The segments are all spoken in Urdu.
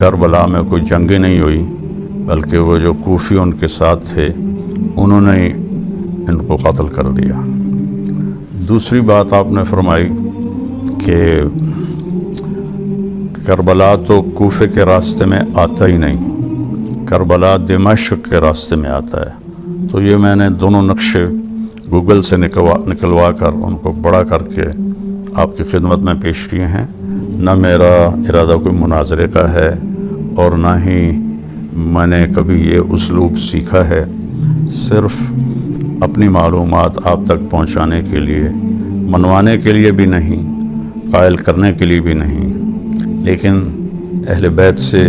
کربلا میں کوئی جنگیں نہیں ہوئی بلکہ وہ جو کوفی ان کے ساتھ تھے انہوں نے ان کو قتل کر دیا۔ دوسری بات آپ نے فرمائی کہ کربلا تو کوفے کے راستے میں آتا ہی نہیں، کربلا دمشق کے راستے میں آتا ہے۔ تو یہ میں نے دونوں نقشے گوگل سے نکلوا کر ان کو بڑا کر کے آپ کی خدمت میں پیش کیے ہیں۔ نہ میرا ارادہ کوئی مناظرے کا ہے اور نہ ہی میں نے کبھی یہ اسلوب سیکھا ہے، صرف اپنی معلومات آپ تک پہنچانے کے لیے، منوانے کے لیے بھی نہیں، قائل کرنے کے لیے بھی نہیں، لیکن اہل بیت سے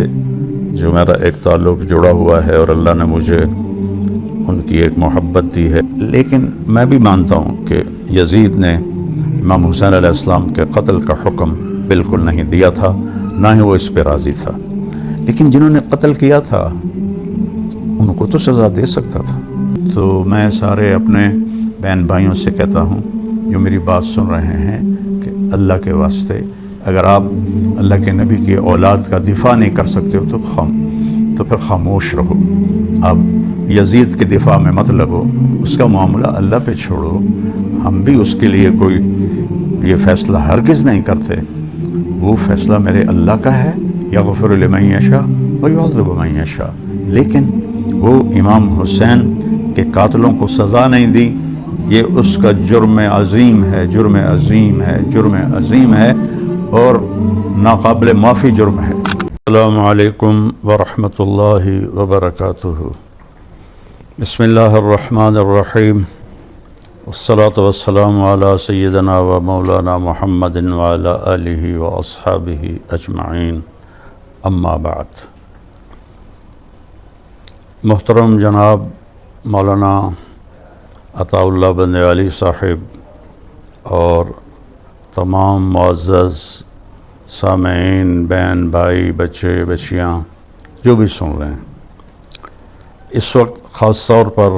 جو میرا ایک تعلق جڑا ہوا ہے اور اللہ نے مجھے ان کی ایک محبت دی ہے۔ لیکن میں بھی مانتا ہوں کہ یزید نے امام حسین علیہ السلام کے قتل کا حکم بالکل نہیں دیا تھا، نہ ہی وہ اس پہ راضی تھا، لیکن جنہوں نے قتل کیا تھا ان کو تو سزا دے سکتا تھا۔ تو میں سارے اپنے بہن بھائیوں سے کہتا ہوں جو میری بات سن رہے ہیں کہ اللہ کے واسطے اگر آپ اللہ کے نبی کی اولاد کا دفاع نہیں کر سکتے ہو تو پھر خاموش رہو، آپ یزید کے دفاع میں مت لگو، اس کا معاملہ اللہ پہ چھوڑو۔ ہم بھی اس کے لیے کوئی یہ فیصلہ ہرگز نہیں کرتے، وہ فیصلہ میرے اللہ کا ہے، یغفر لمن یشاء ویعذب من یشاء، لیکن وہ امام حسین کے قاتلوں کو سزا نہیں دی، یہ اس کا جرم عظیم ہے، جرم عظیم ہے، جرم عظیم ہے اور ناقابل معافی جرم ہے۔ السلام علیکم ورحمۃ اللہ وبرکاتہ۔ بسم اللہ الرحمن الرحیم، والصلاة والسلام علی سیدنا و مولانا محمد وعلی آلہ و اصحابہ اجمعین، اما بعد۔ محترم جناب مولانا عطاء اللہ بن علی صاحب اور تمام معزز سامعین، بہن بھائی، بچے بچیاں جو بھی سن رہے ہیں، اس وقت خاص طور پر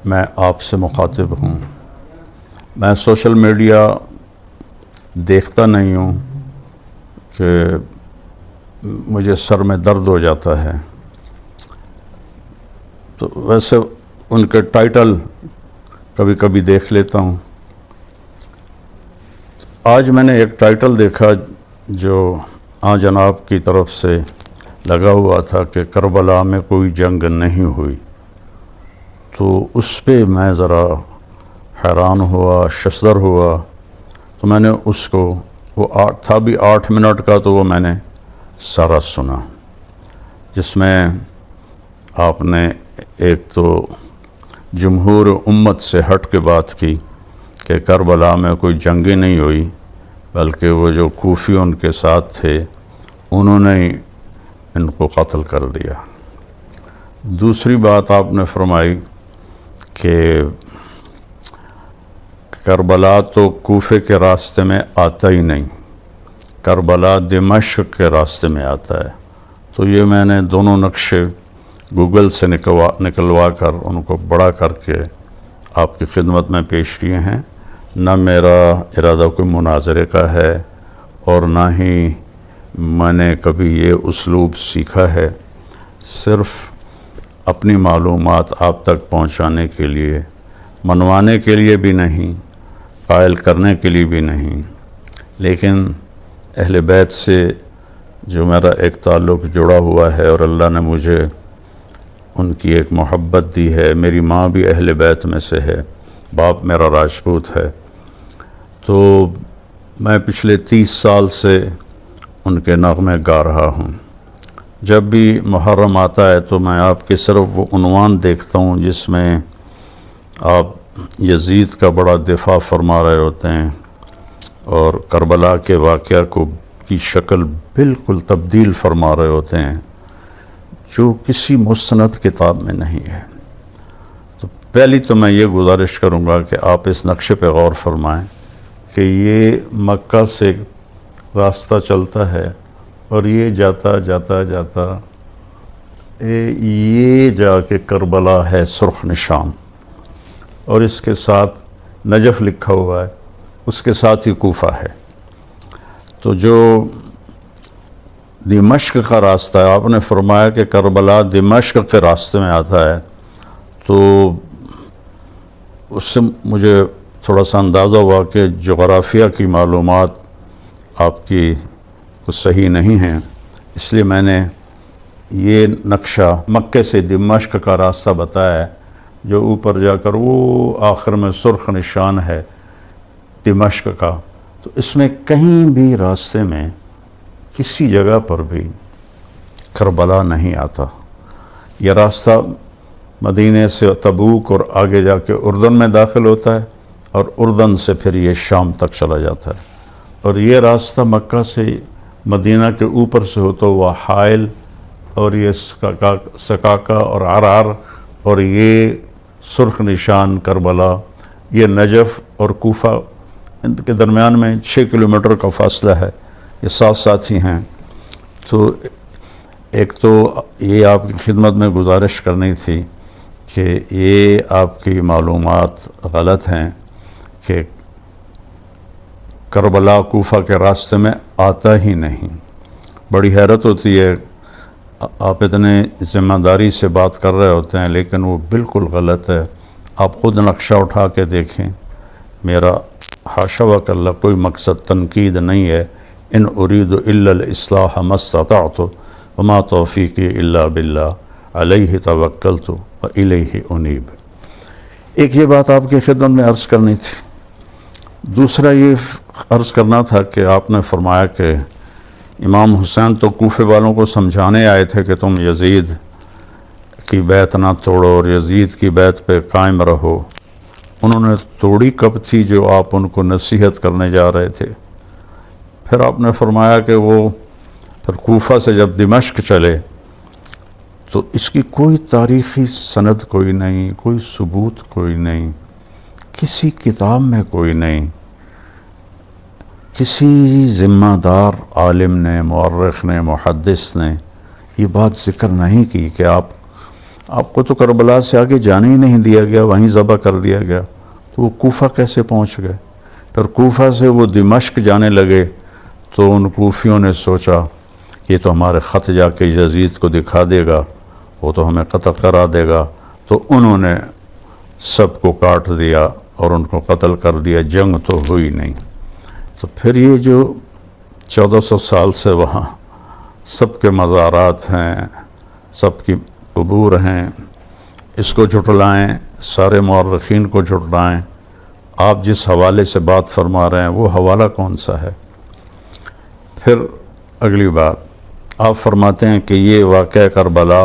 میں آپ سے مخاطب ہوں۔ میں سوشل میڈیا دیکھتا نہیں ہوں کہ مجھے سر میں درد ہو جاتا ہے، تو ویسے ان کے ٹائٹل کبھی کبھی دیکھ لیتا ہوں۔ آج میں نے ایک ٹائٹل دیکھا جو جناب کی طرف سے لگا ہوا تھا کہ کربلا میں کوئی جنگ نہیں ہوئی، تو اس پہ میں ذرا حیران ہوا، ششدر ہوا، تو میں نے اس کو، وہ تھا بھی 8 منٹ کا، تو وہ میں نے سارا سنا، جس میں آپ نے ایک تو جمہور امت سے ہٹ کے بات کی کہ کربلا میں کوئی جنگیں نہیں ہوئی بلکہ وہ جو کوفی ان کے ساتھ تھے انہوں نے ان کو قتل کر دیا۔ دوسری بات آپ نے فرمائی کہ کربلا تو کوفے کے راستے میں آتا ہی نہیں، کربلا دمشق کے راستے میں آتا ہے۔ تو یہ میں نے دونوں نقشے گوگل سے نکلوا کر ان کو بڑا کر کے آپ کی خدمت میں پیش کیے ہیں۔ نہ میرا ارادہ کوئی مناظرے کا ہے اور نہ ہی میں نے کبھی یہ اسلوب سیکھا ہے، صرف اپنی معلومات آپ تک پہنچانے کے لیے، منوانے کے لیے بھی نہیں، قائل کرنے کے لیے بھی نہیں، لیکن اہل بیت سے جو میرا ایک تعلق جڑا ہوا ہے اور اللہ نے مجھے ان کی ایک محبت دی ہے، میری ماں بھی اہل بیت میں سے ہے، باپ میرا راجپوت ہے، تو میں پچھلے 30 سال سے ان کے نغمے گا رہا ہوں۔ جب بھی محرم آتا ہے تو میں آپ کے صرف وہ عنوان دیکھتا ہوں جس میں آپ یزید کا بڑا دفاع فرما رہے ہوتے ہیں اور کربلا کے واقعہ کی شکل بالکل تبدیل فرما رہے ہوتے ہیں جو کسی مستند کتاب میں نہیں ہے۔ تو پہلی تو میں یہ گزارش کروں گا کہ آپ اس نقشے پہ غور فرمائیں کہ یہ مکہ سے راستہ چلتا ہے اور یہ جاتا جاتا جاتا یہ جا کے کربلا ہے، سرخ نشان، اور اس کے ساتھ نجف لکھا ہوا ہے، اس کے ساتھ ہی کوفہ ہے۔ تو جو دمشق کا راستہ ہے، آپ نے فرمایا کہ کربلا دمشق کے راستے میں آتا ہے، تو اس سے مجھے تھوڑا سا اندازہ ہوا کہ جغرافیہ کی معلومات آپ کی کچھ صحیح نہیں ہیں، اس لیے میں نے یہ نقشہ مکے سے دمشق کا راستہ بتایا ہے، جو اوپر جا کر وہ آخر میں سرخ نشان ہے دمشق کا، تو اس میں کہیں بھی راستے میں کسی جگہ پر بھی کربلا نہیں آتا۔ یہ راستہ مدینے سے تبوک اور آگے جا کے اردن میں داخل ہوتا ہے، اور اردن سے پھر یہ شام تک چلا جاتا ہے، اور یہ راستہ مکہ سے مدینہ کے اوپر سے ہوتا ہوا حائل اور یہ سکاکا اور عرعر اور یہ سرخ نشان کربلا، یہ نجف اور کوفہ، ان کے درمیان میں 6 کلومیٹر کا فاصلہ ہے، یہ ساتھ ساتھ ہی ہیں۔ تو ایک تو یہ آپ کی خدمت میں گزارش کرنی تھی کہ یہ آپ کی معلومات غلط ہیں کہ کربلا کوفہ کے راستے میں آتا ہی نہیں۔ بڑی حیرت ہوتی ہے، آپ اتنے ذمہ داری سے بات کر رہے ہوتے ہیں لیکن وہ بالکل غلط ہے۔ آپ خود نقشہ اٹھا کے دیکھیں، میرا حاشا وکلا کوئی مقصد تنقید نہیں ہے۔ ان اريد الا الاصلاح ما استطعت وما توفیقی الا باللہ علیہ توکلت والیہ انیب۔ ایک یہ بات آپ کی خدمت میں عرض کرنی تھی۔ دوسرا یہ عرض کرنا تھا کہ آپ نے فرمایا کہ امام حسین تو کوفے والوں کو سمجھانے آئے تھے کہ تم یزید کی بیعت نہ توڑو اور یزید کی بیعت پہ قائم رہو۔ انہوں نے توڑی کب تھی جو آپ ان کو نصیحت کرنے جا رہے تھے؟ پھر آپ نے فرمایا کہ وہ پھر کوفہ سے جب دمشق چلے تو اس کی کوئی تاریخی سند کوئی نہیں، کوئی ثبوت کوئی نہیں، کسی کتاب میں کوئی نہیں، کسی ذمہ دار عالم نے، مورخ نے، محدث نے یہ بات ذکر نہیں کی کہ آپ کو تو کربلا سے آگے جانے ہی نہیں دیا گیا، وہیں ذبح کر دیا گیا، تو وہ کوفہ کیسے پہنچ گئے؟ پھر کوفہ سے وہ دمشق جانے لگے تو ان کوفیوں نے سوچا یہ تو ہمارے خط جا کے یزید کو دکھا دے گا، وہ تو ہمیں قتل کرا دے گا، تو انہوں نے سب کو کاٹ دیا اور ان کو قتل کر دیا، جنگ تو ہوئی نہیں۔ تو پھر یہ جو 1400 سال سے وہاں سب کے مزارات ہیں، سب کی قبور ہیں، اس کو جھٹلائیں، سارے مورخین کو جھٹلائیں، آپ جس حوالے سے بات فرما رہے ہیں وہ حوالہ کون سا ہے؟ پھر اگلی بات آپ فرماتے ہیں کہ یہ واقعہ کربلا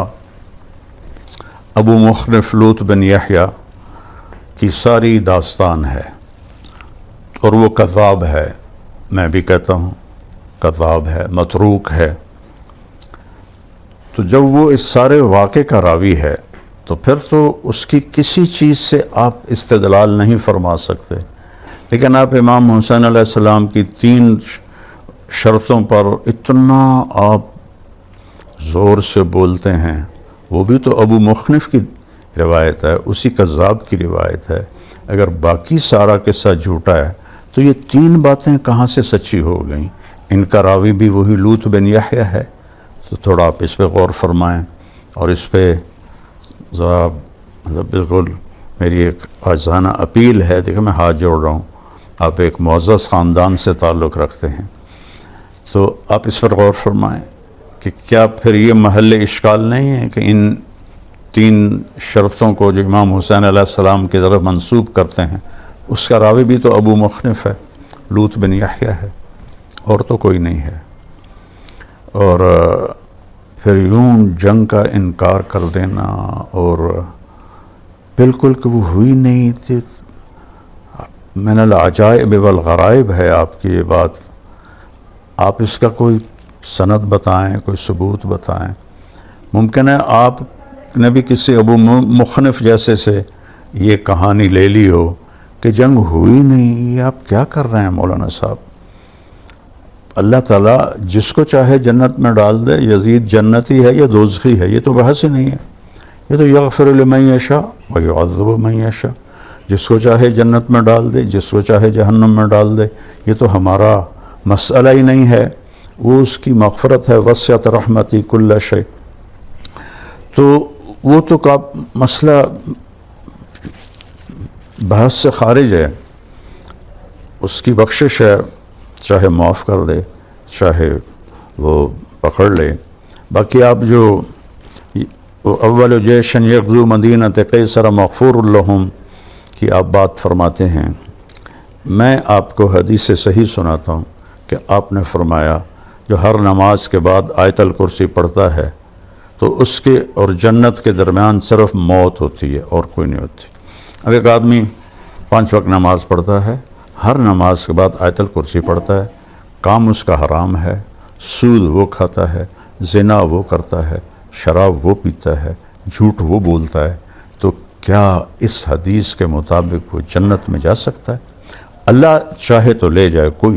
ابو مخنف لوط بن یحییٰ کی ساری داستان ہے اور وہ کذاب ہے، میں بھی کہتا ہوں کذاب ہے، متروک ہے۔ تو جب وہ اس سارے واقعے کا راوی ہے تو پھر تو اس کی کسی چیز سے آپ استدلال نہیں فرما سکتے، لیکن آپ امام حسین علیہ السلام کی 3 شرطوں پر اتنا آپ زور سے بولتے ہیں، وہ بھی تو ابو مخنف کی روایت ہے، اسی کذاب کی روایت ہے۔ اگر باقی سارا قصہ جھوٹا ہے تو یہ 3 باتیں کہاں سے سچی ہو گئیں؟ ان کا راوی بھی وہی لوط بن یحییٰ ہے، تو تھوڑا آپ اس پہ غور فرمائیں اور اس پہ ذرا بالکل میری ایک عاجزانہ اپیل ہے، دیکھیں میں ہاتھ جوڑ رہا ہوں، آپ ایک معزز خاندان سے تعلق رکھتے ہیں تو آپ اس پر غور فرمائیں کہ کیا پھر یہ محل اشکال نہیں ہے کہ ان 3 شرطوں کو جو امام حسین علیہ السلام کی طرف منسوب کرتے ہیں اس کا راوی بھی تو ابو مخنف ہے، لوط بن یحییٰ ہے، اور تو کوئی نہیں ہے۔ اور پھر یوں جنگ کا انکار کر دینا اور بالکل کہ وہ ہوئی نہیں تھی، من العجائب والغرائب ہے آپ کی یہ بات۔ آپ اس کا کوئی سند بتائیں، کوئی ثبوت بتائیں۔ ممکن ہے آپ نے بھی کسی ابو مخنف جیسے سے یہ کہانی لے لی ہو کہ جنگ ہوئی نہیں، یہ آپ کیا کر رہے ہیں مولانا صاحب؟ اللہ تعالیٰ جس کو چاہے جنت میں ڈال دے، یزید جنتی ہے یا دوزخی ہے، یہ تو بحث ہی نہیں ہے، یہ تو یغفر لمن یشاء ویعذب من یشاء، جس کو چاہے جنت میں ڈال دے، جس کو چاہے جہنم میں ڈال دے، یہ تو ہمارا مسئلہ ہی نہیں ہے۔ وہ اس کی مغفرت ہے، وسعت رحمتی کل شیء. تو وہ تو کا مسئلہ بحث سے خارج ہے. اس کی بخشش ہے، چاہے معاف کر دے چاہے وہ پکڑ لے. باقی آپ جو اول جیشن یغزو مدینۃ قیصر مغفور لہم کی آپ بات فرماتے ہیں، میں آپ کو حدیث صحیح سناتا ہوں کہ آپ نے فرمایا جو ہر نماز کے بعد آیت الکرسی پڑھتا ہے تو اس کے اور جنت کے درمیان صرف موت ہوتی ہے اور کوئی نہیں ہوتی. اب ایک آدمی 5 وقت نماز پڑھتا ہے، ہر نماز کے بعد آیت الکرسی پڑھتا ہے، کام اس کا حرام ہے، سود وہ کھاتا ہے، زنا وہ کرتا ہے، شراب وہ پیتا ہے، جھوٹ وہ بولتا ہے، تو کیا اس حدیث کے مطابق وہ جنت میں جا سکتا ہے؟ اللہ چاہے تو لے جائے، کوئی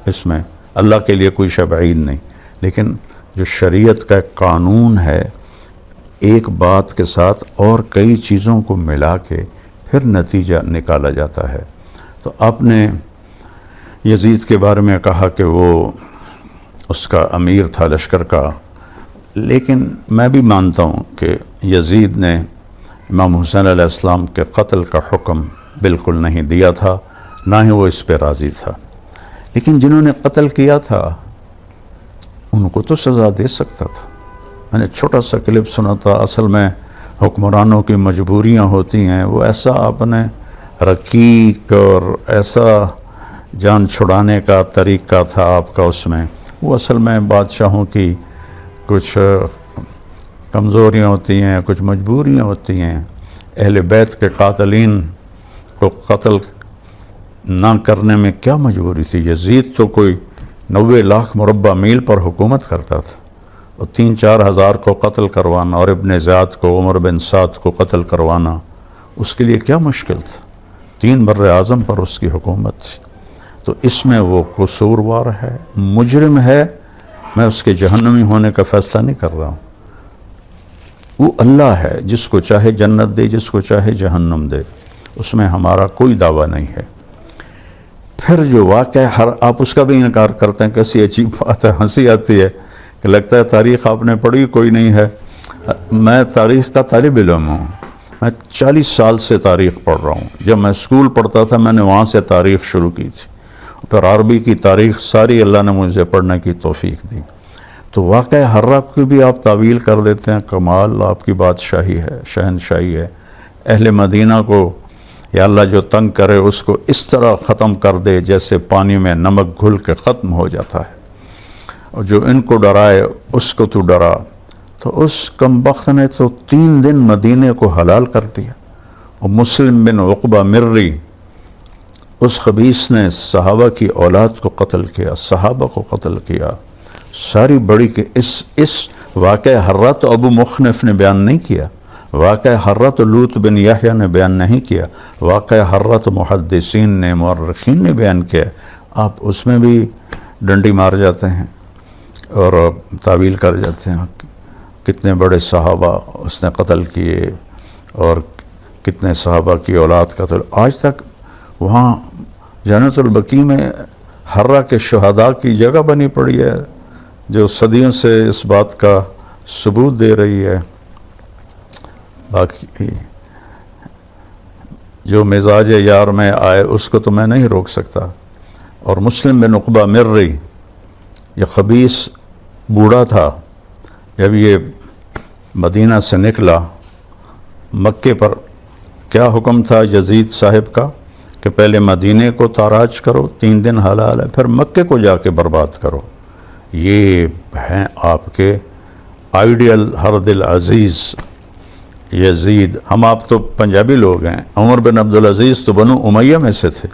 اس میں اللہ کے لیے کوئی شے بعید نہیں، لیکن جو شریعت کا ایک قانون ہے، ایک بات کے ساتھ اور کئی چیزوں کو ملا کے پھر نتیجہ نکالا جاتا ہے. تو آپ نے یزید کے بارے میں کہا کہ وہ اس کا امیر تھا لشکر کا، لیکن میں بھی مانتا ہوں کہ یزید نے امام حسین علیہ السلام کے قتل کا حکم بالکل نہیں دیا تھا، نہ ہی وہ اس پہ راضی تھا. لیکن جنہوں نے قتل کیا تھا ان کو تو سزا دے سکتا تھا. میں نے چھوٹا سا کلپ سنا تھا، اصل میں حکمرانوں کی مجبوریاں ہوتی ہیں، وہ ایسا آپ نے رقیق اور ایسا جان چھڑانے کا طریقہ تھا آپ کا اس میں. وہ اصل میں بادشاہوں کی کچھ کمزوریاں ہوتی ہیں، کچھ مجبوریاں ہوتی ہیں. اہل بیت کے قاتلین کو قتل نہ کرنے میں کیا مجبوری تھی؟ یزید تو کوئی 90 لاکھ مربع میل پر حکومت کرتا تھا، اور 3-4 ہزار کو قتل کروانا اور ابن زیاد کو، عمر بن سعد کو قتل کروانا اس کے لیے کیا مشکل تھا؟ 3 بر اعظم پر اس کی حکومت تھی. تو اس میں وہ قصوروار ہے، مجرم ہے. میں اس کے جہنمی ہونے کا فیصلہ نہیں کر رہا ہوں. وہ اللہ ہے، جس کو چاہے جنت دے، جس کو چاہے جہنم دے، اس میں ہمارا کوئی دعویٰ نہیں ہے. پھر جو واقعہ آپ اس کا بھی انکار کرتے ہیں، کیسی عجیب بات ہے، ہنسی آتی ہے کہ لگتا ہے تاریخ آپ نے پڑھی کوئی نہیں ہے. میں تاریخ کا طالب علم ہوں، میں 40 سال سے تاریخ پڑھ رہا ہوں. جب میں اسکول پڑھتا تھا میں نے وہاں سے تاریخ شروع کی تھی، پھر عربی کی تاریخ ساری اللہ نے مجھے پڑھنے کی توفیق دی. تو واقعہ حرہ کی بھی آپ تعویل کر دیتے ہیں. کمال آپ کی بادشاہی ہے، شہنشاہی ہے. اہل مدینہ کو یا اللہ جو تنگ کرے اس کو اس طرح ختم کر دے جیسے پانی میں نمک گھل کے ختم ہو جاتا ہے، اور جو ان کو ڈرائے اس کو تو ڈرا. تو اس کمبخت نے تو 3 دن مدینے کو حلال کر دیا. اور مسلم بن عقبہ مری، اس خبیث نے صحابہ کی اولاد کو قتل کیا، صحابہ کو قتل کیا. ساری بڑی کہ اس واقعہ حرہ تو ابو مخنف نے بیان نہیں کیا، واقعہ حرہ تو لوط بن یحییٰ نے بیان نہیں کیا، واقعہ حرہ تو محدثین نے، مورخین نے بیان کیا. آپ اس میں بھی ڈنڈی مار جاتے ہیں اور تعویل کر جاتے ہیں. کتنے بڑے صحابہ اس نے قتل کیے اور کتنے صحابہ کی اولاد قتل. آج تک وہاں جنت البقیع میں حرہ کے شہداء کی جگہ بنی پڑی ہے، جو صدیوں سے اس بات کا ثبوت دے رہی ہے. باقی جو مزاج یار میں آئے اس کو تو میں نہیں روک سکتا. اور مسلم بن عقبہ مری، یہ خبیث بوڑھا تھا. جب یہ مدینہ سے نکلا، مکے پر کیا حکم تھا یزید صاحب کا کہ پہلے مدینے کو تاراج کرو، 3 دن حلال ہے، پھر مکے کو جا کے برباد کرو. یہ ہیں آپ کے آئیڈیل ہر دل عزیز یزید. ہم آپ تو پنجابی لوگ ہیں. عمر بن عبدالعزیز تو بنو امیہ میں سے تھے.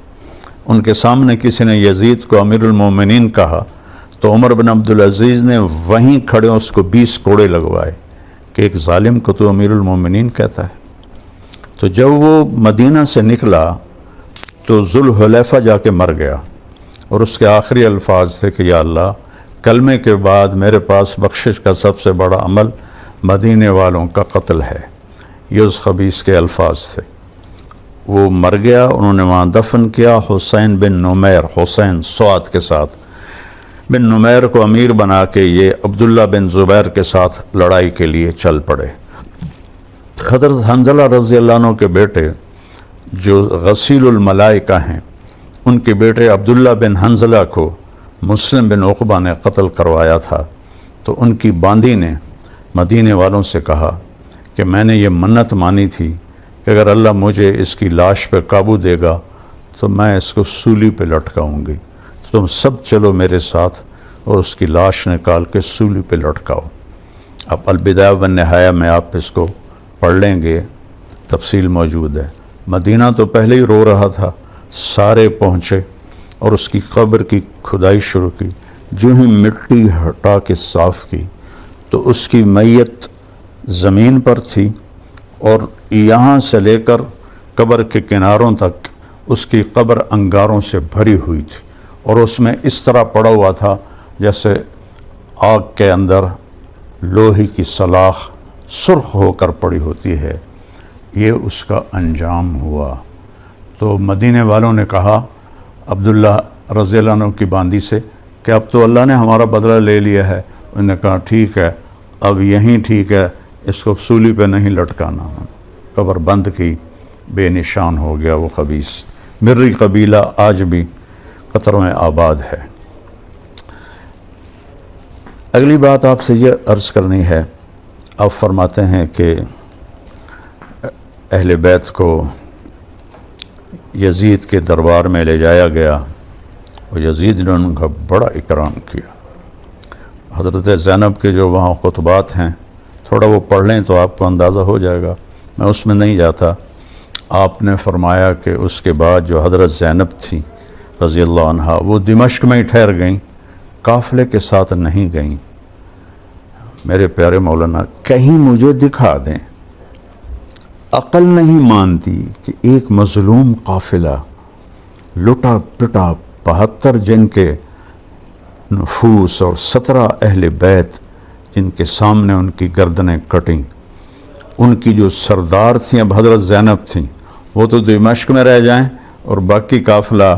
ان کے سامنے کسی نے یزید کو امیر المومنین کہا تو عمر بن عبدالعزیز نے وہیں کھڑے اس کو 20 کوڑے لگوائے کہ ایک ظالم کو تو امیر المومنین کہتا ہے. تو جب وہ مدینہ سے نکلا تو ذوالحلیفہ جا کے مر گیا، اور اس کے آخری الفاظ تھے کہ یا اللہ، کلمے کے بعد میرے پاس بخشش کا سب سے بڑا عمل مدینے والوں کا قتل ہے. یہ اس خبیث کے الفاظ تھے. وہ مر گیا، انہوں نے وہاں دفن کیا حسین بن نمیر، حسین سعد کے ساتھ. بن نمیر کو امیر بنا کے یہ عبداللہ بن زبیر کے ساتھ لڑائی کے لیے چل پڑے۔ حضرت حنظلہ رضی اللہ عنہ کے بیٹے جو غسیل الملائکہ ہیں، ان کے بیٹے عبداللہ بن حنظلہ کو مسلم بن عقبہ نے قتل کروایا تھا، تو ان کی باندی نے مدینے والوں سے کہا کہ میں نے یہ منت مانی تھی کہ اگر اللہ مجھے اس کی لاش پہ قابو دے گا تو میں اس کو سولی پہ لٹکاؤں گی، تم سب چلو میرے ساتھ اور اس کی لاش نکال کے سولی پہ لٹکاؤ۔ اب البدایہ والنہایہ میں آپ اس کو پڑھ لیں گے، تفصیل موجود ہے۔ مدینہ تو پہلے ہی رو رہا تھا، سارے پہنچے اور اس کی قبر کی کھدائی شروع کی۔ جو ہی مٹی ہٹا کے صاف کی تو اس کی میت زمین پر تھی، اور یہاں سے لے کر قبر کے کناروں تک اس کی قبر انگاروں سے بھری ہوئی تھی، اور اس میں اس طرح پڑا ہوا تھا جیسے آگ کے اندر لوہے کی سلاخ سرخ ہو کر پڑی ہوتی ہے۔ یہ اس کا انجام ہوا۔ تو مدینے والوں نے کہا عبداللہ رضی اللہ عنہ کی باندی سے کہ اب تو اللہ نے ہمارا بدلہ لے لیا ہے۔ انہوں نے کہا ٹھیک ہے، اب یہیں ٹھیک ہے، اس کو سولی پہ نہیں لٹکانا۔ قبر بند کی، بے نشان ہو گیا وہ خبیث۔ مری قبیلہ آج بھی قطر میں آباد ہے۔ اگلی بات آپ سے یہ عرض کرنی ہے، آپ فرماتے ہیں کہ اہل بیت کو یزید کے دربار میں لے جایا گیا اور یزید نے ان کا بڑا اکرام کیا۔ حضرت زینب کے جو وہاں خطبات ہیں، تھوڑا وہ پڑھ لیں تو آپ کو اندازہ ہو جائے گا، میں اس میں نہیں جاتا۔ آپ نے فرمایا کہ اس کے بعد جو حضرت زینب تھی رضی اللہ عنہا، وہ دمشق میں ہی ٹھہر گئیں، قافلے کے ساتھ نہیں گئیں۔ میرے پیارے مولانا، کہیں مجھے دکھا دیں، عقل نہیں مانتی کہ ایک مظلوم قافلہ لٹا پٹا 72 جن کے نفوس اور 17 اہل بیت جن کے سامنے ان کی گردنیں کٹیں، ان کی جو سردار تھیں اب حضرت زینب تھیں، وہ تو دمشق میں رہ جائیں اور باقی قافلہ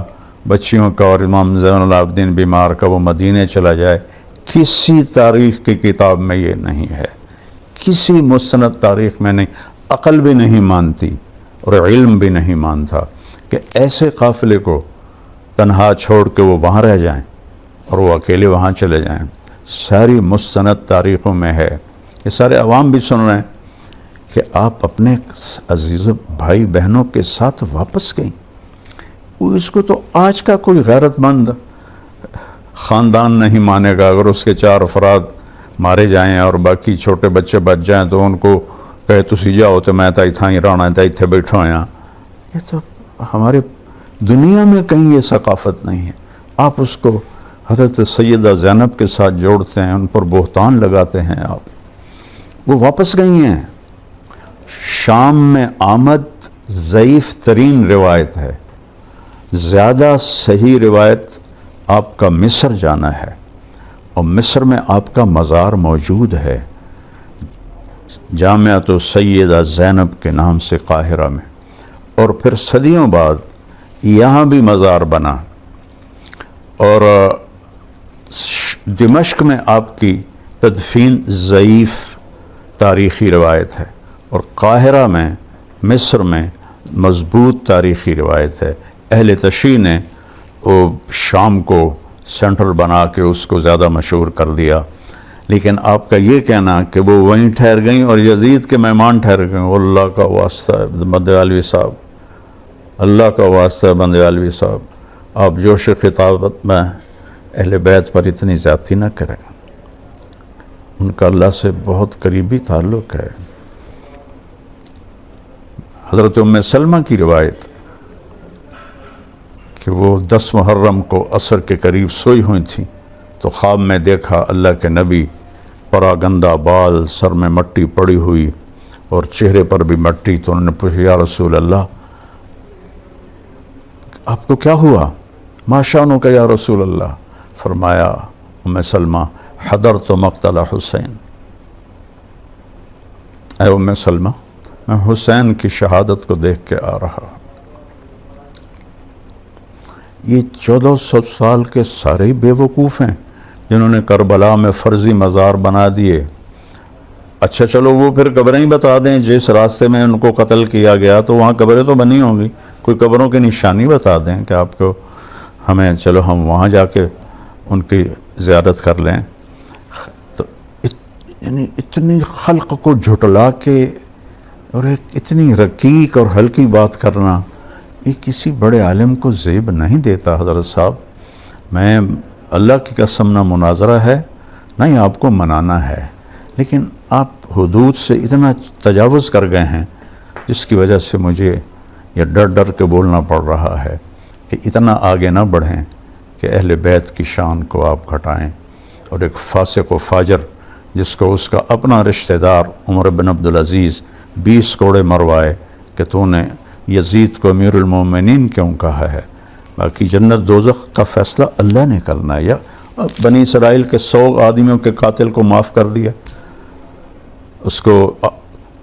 بچیوں کا اور امام زین العابدین بیمار کا وہ مدینے چلا جائے۔ کسی تاریخ کی کتاب میں یہ نہیں ہے، کسی مستند تاریخ میں نہیں، عقل بھی نہیں مانتی اور علم بھی نہیں مانتا کہ ایسے قافلے کو تنہا چھوڑ کے وہ وہاں رہ جائیں اور وہ اکیلے وہاں چلے جائیں۔ ساری مستند تاریخوں میں ہے، یہ سارے عوام بھی سن رہے ہیں کہ آپ اپنے عزیز بھائی بہنوں کے ساتھ واپس گئیں۔ اس کو تو آج کا کوئی غیرت مند خاندان نہیں مانے گا اگر اس کے 4 افراد مارے جائیں اور باقی چھوٹے بچے بچ جائیں تو ان کو کہے تسی جاؤ تو میں تا اتھاں ہی رہنا ہے، اتھے بیٹھا ہوں۔ یہ تو ہمارے دنیا میں کہیں یہ ثقافت نہیں ہے۔ آپ اس کو حضرت سیدہ زینب کے ساتھ جوڑتے ہیں، ان پر بہتان لگاتے ہیں آپ۔ وہ واپس گئی ہیں۔ شام میں آمد ضعیف ترین روایت ہے، زیادہ صحیح روایت آپ کا مصر جانا ہے، اور مصر میں آپ کا مزار موجود ہے، جامعۃ سیدہ زینب کے نام سے قاہرہ میں، اور پھر صدیوں بعد یہاں بھی مزار بنا، اور دمشق میں آپ کی تدفین ضعیف تاریخی روایت ہے، اور قاہرہ میں مصر میں مضبوط تاریخی روایت ہے۔ اہل تشیع نے وہ شام کو سینٹر بنا کے اس کو زیادہ مشہور کر دیا، لیکن آپ کا یہ کہنا کہ وہ وہیں ٹھہر گئیں اور یزید کے مہمان ٹھہر گئیں، وہ اللہ کا واسطہ ہے بندیالوی صاحب، اللہ کا واسطہ ہے بندیالوی صاحب، آپ جوش خطابت میں اہل بیت پر اتنی زیادتی نہ کریں، ان کا اللہ سے بہت قریبی تعلق ہے۔ حضرت ام سلمہ کی روایت کہ وہ 10 محرم کو عصر کے قریب سوئی ہوئی تھیں تو خواب میں دیکھا اللہ کے نبی، پراگندہ بال، سر میں مٹی پڑی ہوئی اور چہرے پر بھی مٹی، تو انہوں نے پوچھا یا رسول اللہ آپ کو کیا ہوا؟ ما شانک یا رسول اللہ؟ فرمایا ام سلمہ حضرت مقتل حسین، اے ام سلمہ میں حسین کی شہادت کو دیکھ کے آ رہا۔ یہ 1400 سال کے سارے بے وقوف ہیں جنہوں نے کربلا میں فرضی مزار بنا دیے. اچھا چلو وہ پھر قبریں ہی بتا دیں، جس راستے میں ان کو قتل کیا گیا تو وہاں قبریں تو بنی ہوں گی، کوئی قبروں کی نشانی بتا دیں کہ آپ کو ہمیں، چلو ہم وہاں جا کے ان کی زیارت کر لیں. تو یعنی اتنی خلق کو جھٹلا کے اور ایک اتنی رقیق اور ہلکی بات کرنا، یہ کسی بڑے عالم کو زیب نہیں دیتا. حضرت صاحب، میں اللہ کی قسم نہ مناظرہ ہے نہ ہی آپ کو منانا ہے، لیکن آپ حدود سے اتنا تجاوز کر گئے ہیں جس کی وجہ سے مجھے یہ ڈر ڈر کے بولنا پڑ رہا ہے کہ اتنا آگے نہ بڑھیں کہ اہل بیت کی شان کو آپ گھٹائیں. اور ایک فاسق و فاجر جس کو اس کا اپنا رشتہ دار عمر بن عبدالعزیز 20 کوڑے مروائے کہ تو نے یزید کو امیر المومنین کیوں کہا ہے. باقی جنت دوزخ کا فیصلہ اللہ نے کرنا ہے. یا بنی اسرائیل کے 100 آدمیوں کے قاتل کو معاف کر دیا، اس کو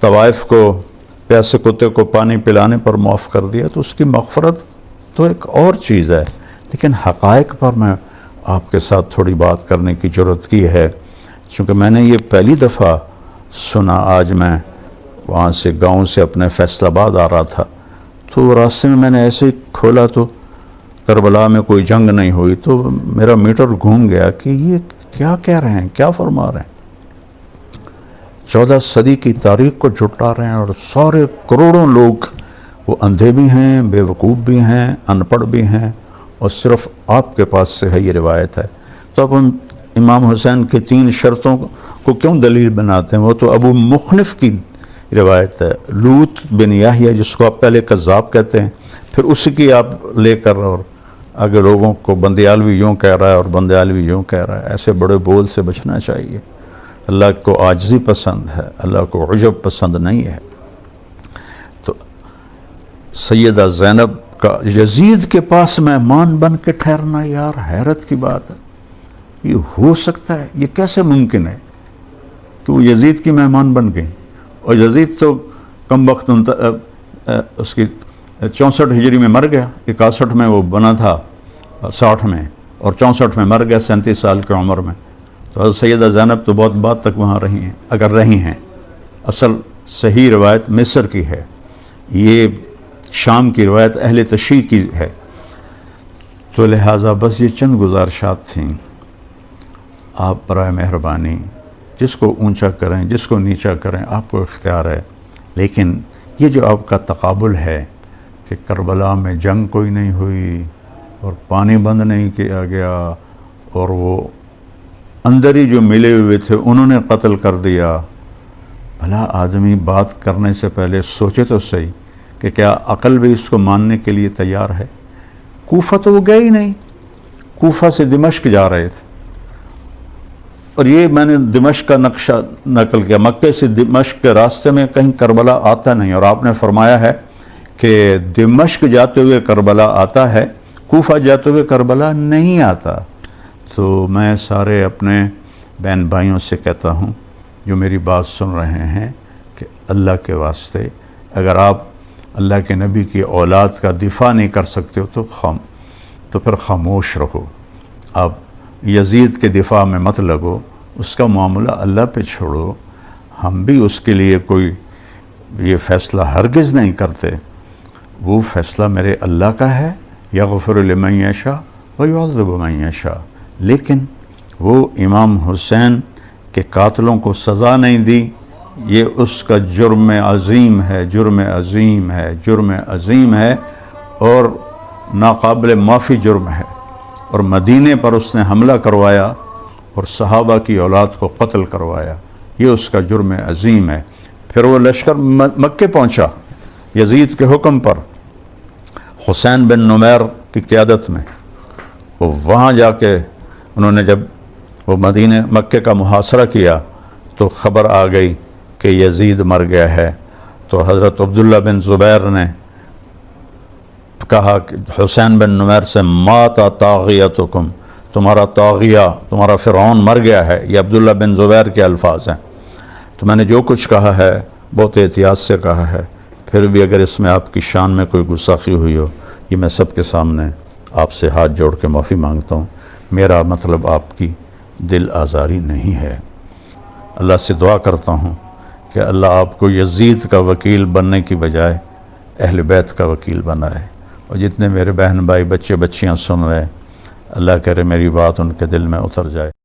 طوائف کو پیاسے کتے کو پانی پلانے پر معاف کر دیا، تو اس کی مغفرت تو ایک اور چیز ہے. لیکن حقائق پر میں آپ کے ساتھ تھوڑی بات کرنے کی جرات کی ہے، چونکہ میں نے یہ پہلی دفعہ سنا. آج میں وہاں سے گاؤں سے اپنے فیصل آباد آ رہا تھا، تو راستے میں نے ایسے ہی کھولا تو کربلا میں کوئی جنگ نہیں ہوئی، تو میرا میٹر گھوم گیا کہ یہ کیا کہہ رہے ہیں، کیا فرما رہے ہیں. 14 صدی کی تاریخ کو جھٹلا رہے ہیں، اور سارے کروڑوں لوگ وہ اندھے بھی ہیں، بے وقوف بھی ہیں، ان پڑھ بھی ہیں، اور صرف آپ کے پاس سے ہے یہ روایت ہے. تو اب ہم امام حسین کی 3 شرطوں کو کیوں دلیل بناتے ہیں؟ وہ تو ابو مخنف کی روایت ہے، لوط بن یحییٰ جس کو آپ پہلے کذاب کہتے ہیں، پھر اسی کی آپ لے کر اور آگے لوگوں کو بندیالوی یوں کہہ رہا ہے اور بندیالوی یوں کہہ رہا ہے. ایسے بڑے بول سے بچنا چاہیے. اللہ کو عاجزی پسند ہے، اللہ کو عجب پسند نہیں ہے. تو سیدہ زینب کا یزید کے پاس مہمان بن کے ٹھہرنا، یار حیرت کی بات ہے. یہ ہو سکتا ہے؟ یہ کیسے ممکن ہے کہ وہ یزید کی مہمان بن گئی؟ اور یزید تو کم وقت اس کی 64 ہجری میں مر گیا، 61 میں وہ بنا تھا، 60 میں، اور 64 میں مر گیا 37 سال کی عمر میں. تو حضرت سیدہ زینب تو بہت بعد تک وہاں رہی ہیں، اگر رہی ہیں. اصل صحیح روایت مصر کی ہے، یہ شام کی روایت اہل تشیع کی ہے. تو لہٰذا بس یہ چند گزارشات تھیں. آپ برائے مہربانی جس کو اونچا کریں، جس کو نیچا کریں، آپ کو اختیار ہے. لیکن یہ جو آپ کا تقابل ہے کہ کربلا میں جنگ کوئی نہیں ہوئی اور پانی بند نہیں کیا گیا، اور وہ اندر ہی جو ملے ہوئے تھے انہوں نے قتل کر دیا. بھلا آدمی بات کرنے سے پہلے سوچے تو صحیح کہ کیا عقل بھی اس کو ماننے کے لیے تیار ہے؟ کوفہ تو وہ گئے ہی نہیں، کوفہ سے دمشق جا رہے تھے. اور یہ میں نے دمشق کا نقشہ نقل کیا، مکے سے دمشق کے راستے میں کہیں کربلا آتا نہیں، اور آپ نے فرمایا ہے کہ دمشق جاتے ہوئے کربلا آتا ہے، کوفہ جاتے ہوئے کربلا نہیں آتا. تو میں سارے اپنے بہن بھائیوں سے کہتا ہوں جو میری بات سن رہے ہیں کہ اللہ کے واسطے اگر آپ اللہ کے نبی کی اولاد کا دفاع نہیں کر سکتے ہو تو پھر خاموش رہو. آپ یزید کے دفاع میں مت لگو، اس کا معاملہ اللہ پہ چھوڑو. ہم بھی اس کے لیے کوئی یہ فیصلہ ہرگز نہیں کرتے. وہ فیصلہ میرے اللہ کا ہے، یغفر لمن یشاء ویعذب من یشاء. لیکن وہ امام حسین کے قاتلوں کو سزا نہیں دی، یہ اس کا جرم عظیم ہے، جرم عظیم ہے، جرم عظیم ہے، اور ناقابل معافی جرم ہے. اور مدینے پر اس نے حملہ کروایا اور صحابہ کی اولاد کو قتل کروایا، یہ اس کا جرم عظیم ہے. پھر وہ لشکر مکے پہنچا یزید کے حکم پر، حسین بن نمیر کی قیادت میں. وہ وہاں جا کے انہوں نے جب وہ مکے کا محاصرہ کیا تو خبر آ گئی کہ یزید مر گیا ہے. تو حضرت عبداللہ بن زبیر نے کہا کہ حسین بن نمیر سے، مات طاغیتکم، تمہارا طاغیہ، تمہارا فرعون مر گیا ہے. یہ عبداللہ بن زبیر کے الفاظ ہیں. تو میں نے جو کچھ کہا ہے بہت احتیاط سے کہا ہے، پھر بھی اگر اس میں آپ کی شان میں کوئی گستاخی ہوئی ہو، یہ میں سب کے سامنے آپ سے ہاتھ جوڑ کے معافی مانگتا ہوں. میرا مطلب آپ کی دل آزاری نہیں ہے۔ اللہ سے دعا کرتا ہوں کہ اللہ آپ کو یزید کا وکیل بننے کی بجائے اہل بیت کا وکیل بنائے، اور جتنے میرے بہن بھائی بچے بچیاں سن رہے ہیں، اللہ کرے میری بات ان کے دل میں اتر جائے۔